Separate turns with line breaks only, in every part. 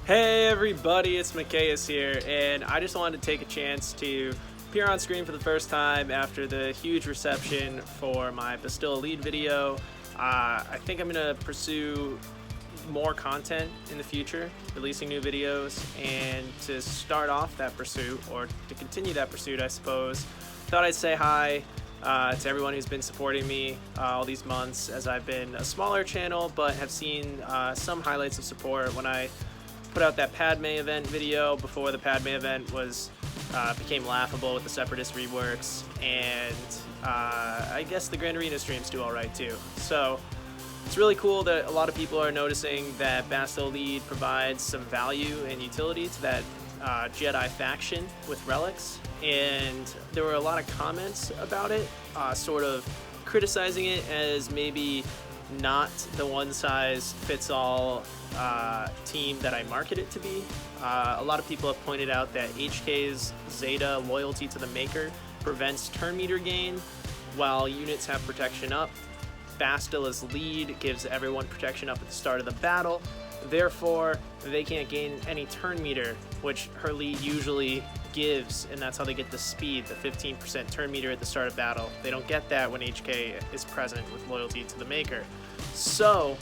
Hey everybody, it's Mikayas here, and I just wanted to take a chance to appear on screen for the first time after the huge reception for my Bastilla Lead video. I think I'm going to pursue more content in the future, releasing new videos, and to start off that pursuit, or to continue that pursuit I suppose, thought I'd say hi to everyone who's been supporting me all these months as I've been a smaller channel, but have seen some highlights of support when I put out that Padme event video before the Padme event became laughable with the Separatist reworks, and I guess the Grand Arena streams do alright too. So it's really cool that a lot of people are noticing that Bastilla Lead provides some value and utility to that Jedi faction with relics, and there were a lot of comments about it, sort of criticizing it as maybe not the one-size-fits-all team that I market it to be. A lot of people have pointed out that HK's Zeta loyalty to the Maker prevents turn meter gain while units have protection up. Bastilla's lead gives everyone protection up at the start of the battle. Therefore, they can't gain any turn meter, which her lead usually gives, and that's how they get the speed, the 15% turn meter at the start of battle. They don't get that when HK is present with loyalty to the Maker. So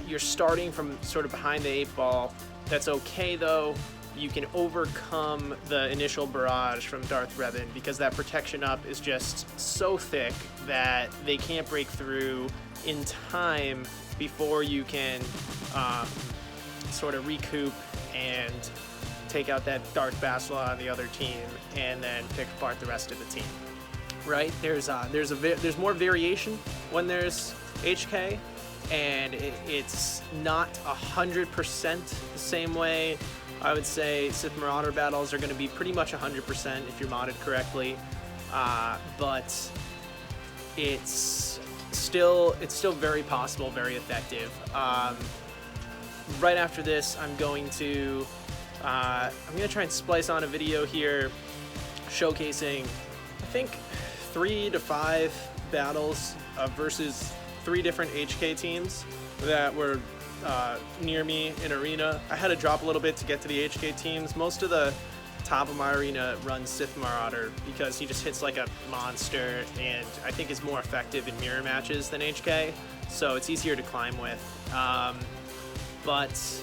you're starting from sort of behind the 8-ball. That's okay though. You can overcome the initial barrage from Darth Revan because that protection up is just so thick that they can't break through in time before you can sort of recoup and take out that Darth Bastilla on the other team and then pick apart the rest of the team. Right? There's more variation when there's HK, and it's not 100% the same way. I would say Sith Marauder battles are going to be pretty much 100% if you're modded correctly, but it's still very possible, very effective. Right after this, I'm going to try and splice on a video here showcasing, I think, 3 to 5 battles versus 3 different HK teams that were near me in arena. I had to drop a little bit to get to the HK teams. Most of the top of my arena runs Sith Marauder because he just hits like a monster and I think is more effective in mirror matches than HK, so it's easier to climb with. But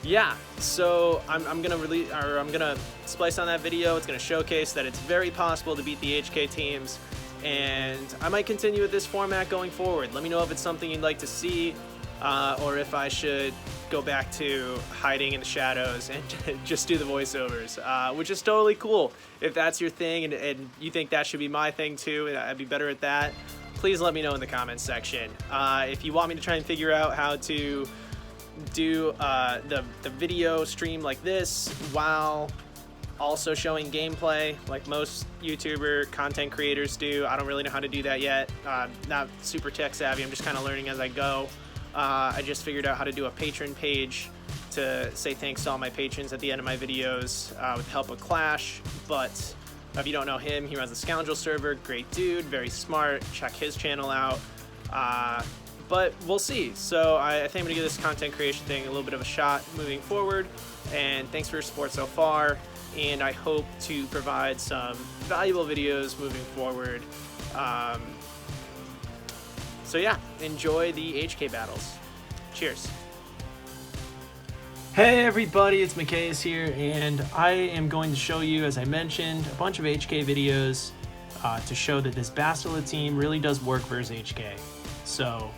yeah, so I'm gonna splice on that video. It's gonna showcase that it's very possible to beat the HK teams, and I might continue with this format going forward. Let me know if it's something you'd like to see, or if I should go back to hiding in the shadows and just do the voiceovers, which is totally cool. If that's your thing and you think that should be my thing too, and I'd be better at that, please let me know in the comments section. If you want me to try and figure out how to do the video stream like this while also showing gameplay like most YouTuber content creators do, I don't really know how to do that yet. Not super tech savvy, I'm just kind of learning as I go. I just figured out how to do a patron page to say thanks to all my patrons at the end of my videos with the help of Clash, but if you don't know him, he runs the Scoundrel server, great dude, very smart, check his channel out. But we'll see. So I think I'm gonna give this content creation thing a little bit of a shot moving forward, and thanks for your support so far, and I hope to provide some valuable videos moving forward. So yeah, enjoy the HK battles. Cheers. Hey everybody, it's Mikayas here, and I am going to show you, as I mentioned, a bunch of HK videos to show that this Bastilla team really does work versus HK. So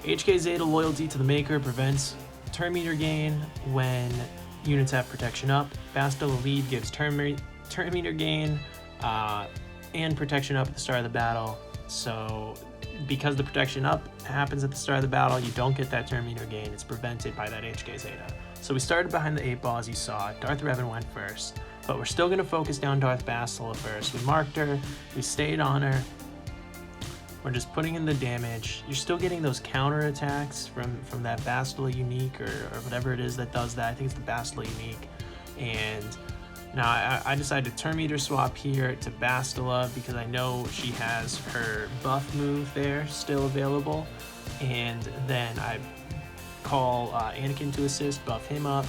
HK Zeta loyalty to the Maker prevents turn meter gain when units have protection up. Bastilla Lead gives turn meter gain and protection up at the start of the battle. So because the protection up happens at the start of the battle, you don't get that turn meter gain. It's prevented by that HK Zeta. So we started behind the 8-ball, as you saw. Darth Revan went first, but we're still going to focus down Darth Bastilla first. We marked her, we stayed on her. We're just putting in the damage. You're still getting those counter attacks from that Bastilla unique or whatever it is that does that. I think it's the Bastilla unique. And now I decided to turn meter swap here to Bastilla because I know she has her buff move there still available. And then I call Anakin to assist, buff him up,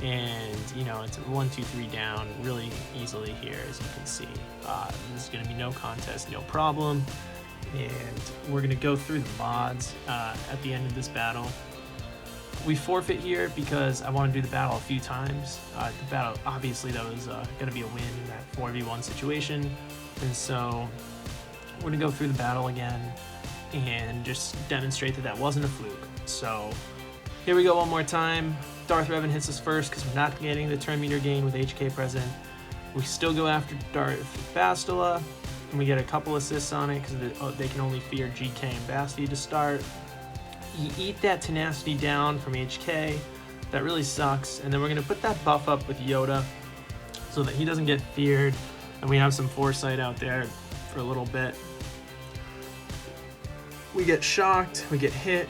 And you know, it's 1, 2, 3 down really easily here, as you can see. This is going to be no contest, no problem. And we're going to go through the mods at the end of this battle. We forfeit here because I want to do the battle a few times. The battle, obviously, that was going to be a win in that 4v1 situation. And so we're going to go through the battle again and just demonstrate that that wasn't a fluke. So here we go one more time. Darth Revan hits us first because we're not getting the turn meter gain with HK present. We still go after Darth Bastilla, and we get a couple assists on it because they can only fear GK and Basti to start. You eat that tenacity down from HK. That really sucks. And then we're going to put that buff up with Yoda so that he doesn't get feared, and we have some foresight out there for a little bit. We get shocked, we get hit,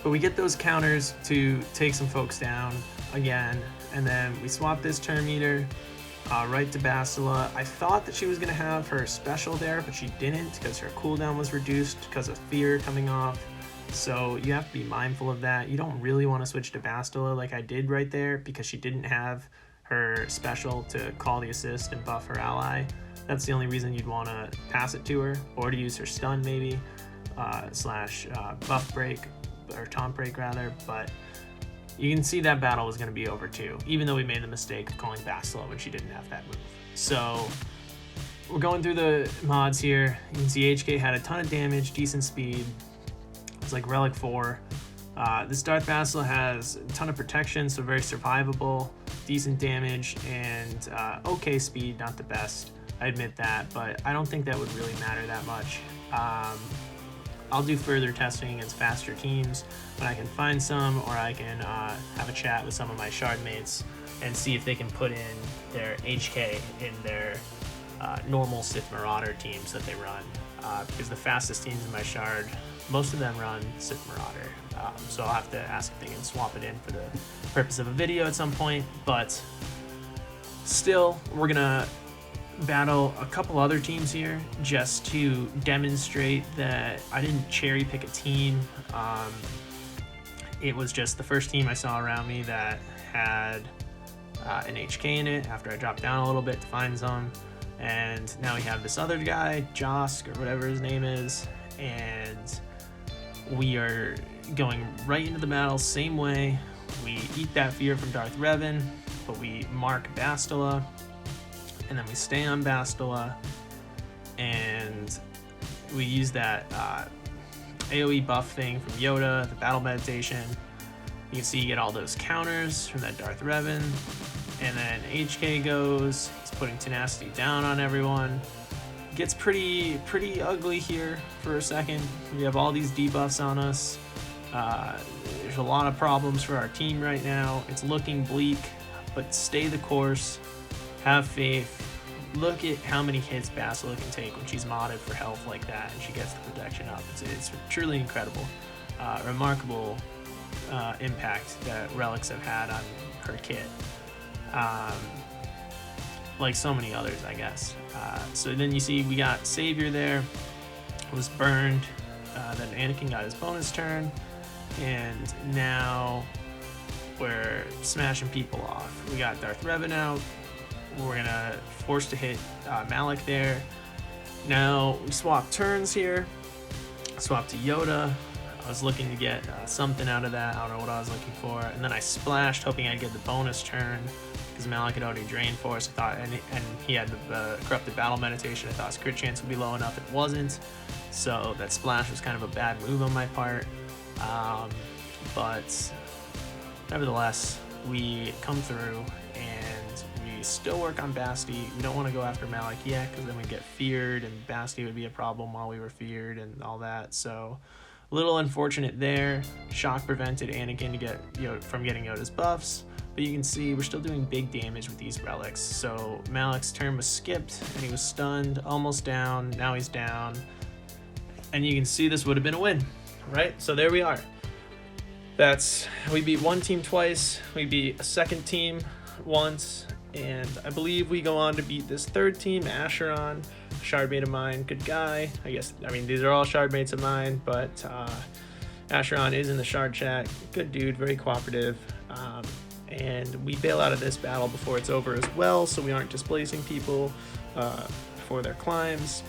but we get those counters to take some folks down again, and then we swap this turn meter right to Bastilla. I thought that she was going to have her special there, but she didn't because her cooldown was reduced because of fear coming off. So you have to be mindful of that. You don't really want to switch to Bastilla like I did right there because she didn't have her special to call the assist and buff her ally. That's the only reason you'd want to pass it to her, or to use her stun maybe, slash buff break, or taunt break rather. But you can see that battle was going to be over too, even though we made the mistake of calling Bastilla when she didn't have that move. So we're going through the mods here. You can see HK had a ton of damage, decent speed. It's like Relic 4. This Darth Bastilla has a ton of protection, so very survivable, decent damage, and okay speed, not the best, I admit that, but I don't think that would really matter that much. I'll do further testing against faster teams when I can find some, or I can have a chat with some of my shard mates and see if they can put in their HK in their normal Sith Marauder teams that they run, because the fastest teams in my shard, most of them run Sith Marauder. So I'll have to ask if they can swap it in for the purpose of a video at some point, but still, we're gonna battle a couple other teams here just to demonstrate that I didn't cherry pick a team. It was just the first team I saw around me that had an HK in it after I dropped down a little bit to find some, and now we have this other guy, Josk or whatever his name is, and we are going right into the battle same way. We eat that fear from Darth Revan, but we mark Bastilla, and then we stay on Bastilla, and we use that AoE buff thing from Yoda, the battle meditation. You can see you get all those counters from that Darth Revan, and then HK goes, he's putting tenacity down on everyone. Gets pretty ugly here for a second. We have all these debuffs on us. There's a lot of problems for our team right now. It's looking bleak, but stay the course. Have faith. Look at how many hits Bastilla can take when she's modded for health like that, and she gets the protection up. It's truly incredible. Remarkable impact that relics have had on her kit. Like so many others, I guess. So then you see we got Savior there, was burned, then Anakin got his bonus turn, and now we're smashing people off. We got Darth Revan out, we're gonna force to hit Malak there. Now we swap turns here, swap to Yoda. I was looking to get something out of that, I don't know what I was looking for, and then I splashed hoping I'd get the bonus turn, because Malak had already drained for us, I thought, and he had the corrupted battle meditation. I thought his crit chance would be low enough. It wasn't, so that splash was kind of a bad move on my part. But nevertheless, we come through and we still work on Basti. We don't want to go after Malak yet because then we get feared, and Basti would be a problem while we were feared and all that. So a little unfortunate there. Shock prevented Anakin to get from getting Yoda's buffs. But you can see we're still doing big damage with these relics. So Malak's turn was skipped and he was stunned, almost down. Now he's down. And you can see this would have been a win, right? So there we are. We beat one team twice. We beat a second team once. And I believe we go on to beat this third team, Asheron, shardmate of mine, good guy. I mean, these are all shardmates of mine, but Asheron is in the shard chat. Good dude, very cooperative. and we bail out of this battle before it's over as well, so we aren't displacing people for their climbs.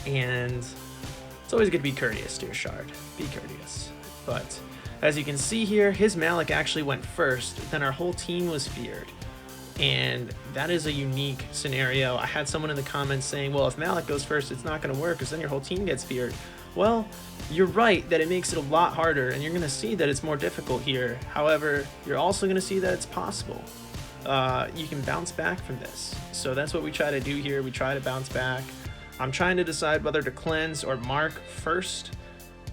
And it's always good to be courteous to your shard. Be courteous. But as you can see here, his Malak actually went first, then our whole team was feared. And that is a unique scenario. I had someone in the comments saying, well, if Malak goes first, it's not going to work because then your whole team gets feared. Well, you're right that it makes it a lot harder, and you're going to see that it's more difficult here. However, you're also going to see that it's possible. You can bounce back from this. So that's what we try to do here. We try to bounce back. I'm trying to decide whether to cleanse or mark first.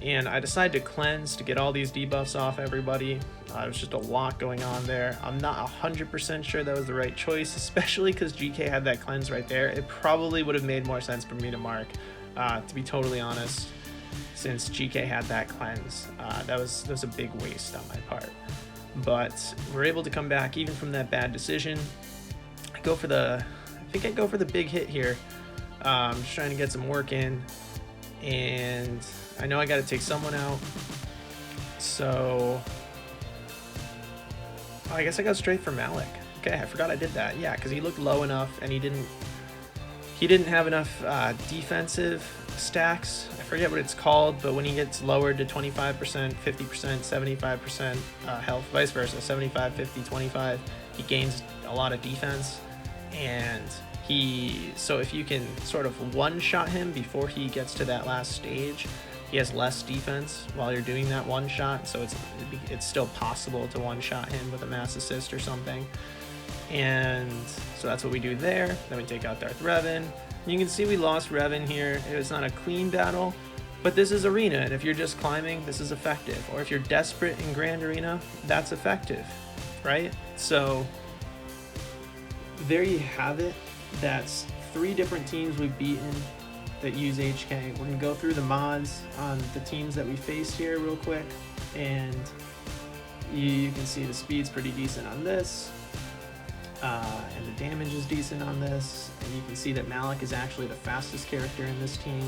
And I decided to cleanse to get all these debuffs off everybody. There's just a lot going on there. I'm not 100% sure that was the right choice, especially because GK had that cleanse right there. It probably would have made more sense for me to mark, to be totally honest, since GK had that cleanse. That was a big waste on my part. But we're able to come back even from that bad decision. I think I go for the big hit here. I'm just trying to get some work in, and I know I got to take someone out, so I guess I got straight for Malak. Okay, I forgot I did that. Yeah, because he looked low enough, and he didn't have enough defensive stacks. I forget what it's called, but when he gets lowered to 25%, 50%, 75% health, vice versa, 75, 50, 25, he gains a lot of defense. And so if you can sort of one-shot him before he gets to that last stage, he has less defense while you're doing that one shot, so it's still possible to one-shot him with a mass assist or something. And so that's what we do there. Then we take out Darth Revan. You can see we lost Revan here. It was not a clean battle, but this is Arena, and if you're just climbing, this is effective. Or if you're desperate in Grand Arena, that's effective, right? So there you have it. That's 3 different teams we've beaten that use HK. We're gonna go through the mods on the teams that we faced here real quick, and you can see the speed's pretty decent on this, and the damage is decent on this, and you can see that Malak is actually the fastest character in this team.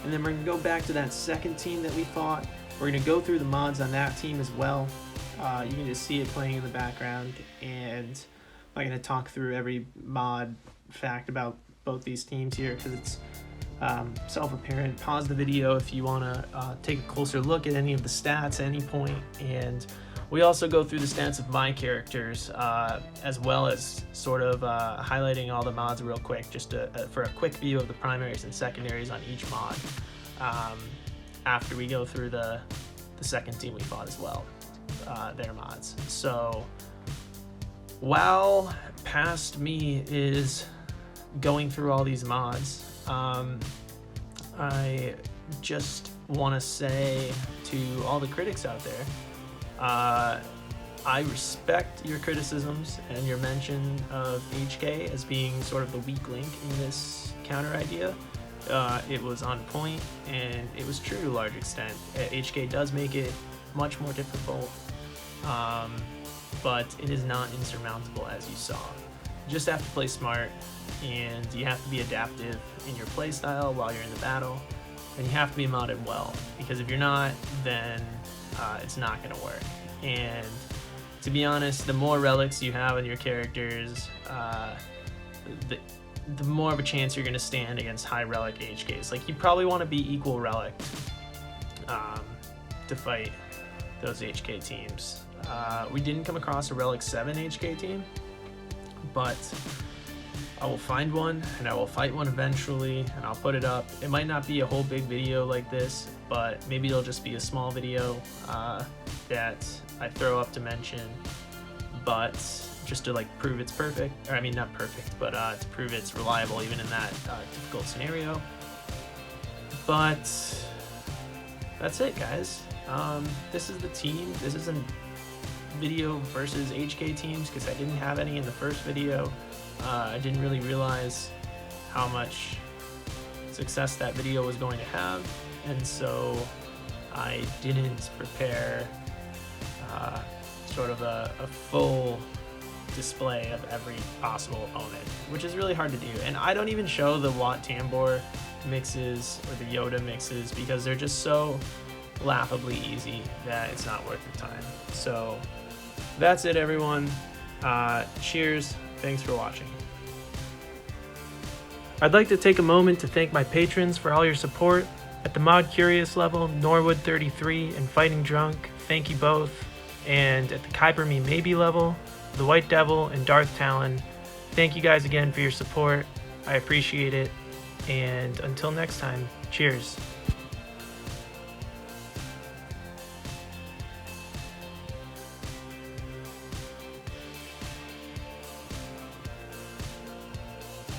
And then we're gonna go back to that second team that we fought. We're gonna go through the mods on that team as well. You can just see it playing in the background, and I'm not gonna talk through every mod fact about both these teams here because it's self-apparent. Pause the video if you want to take a closer look at any of the stats at any point, and we also go through the stats of my characters as well as sort of highlighting all the mods real quick, just for a quick view of the primaries and secondaries on each mod after we go through the second team we fought as well, their mods. So while past me is going through all these mods, I just want to say to all the critics out there, I respect your criticisms and your mention of HK as being sort of the weak link in this counter idea. It was on point, and it was true to a large extent. HK does make it much more difficult, but it is not insurmountable, as you saw. You just have to play smart, and you have to be adaptive in your playstyle while you're in the battle, and you have to be modded well, because if you're not, then it's not going to work. And to be honest, the more relics you have in your characters, the more of a chance you're going to stand against high relic HKs. Like, you probably want to be equal relic to fight those HK teams. We didn't come across a relic 7 HK team, but I will find one, and I will fight one eventually, and I'll put it up. It might not be a whole big video like this, but maybe it'll just be a small video that I throw up to mention, but just to like prove it's perfect, or I mean not perfect, but to prove it's reliable even in that difficult scenario. But that's it, guys. This is the team. This isn't video versus HK teams because I didn't have any in the first video. I didn't really realize how much success that video was going to have, and so I didn't prepare sort of a full display of every possible opponent, which is really hard to do. And I don't even show the Wat Tambor mixes or the Yoda mixes because they're just so laughably easy that it's not worth your time. So That's it, everyone. Cheers. Thanks for watching. I'd like to take a moment to thank my patrons for all your support. At the Mod Curious level, Norwood33 and Fighting Drunk, thank you both. And at the Kuiper Me Maybe level, the White Devil and Darth Talon, thank you guys again for your support. I appreciate it. And until next time, cheers.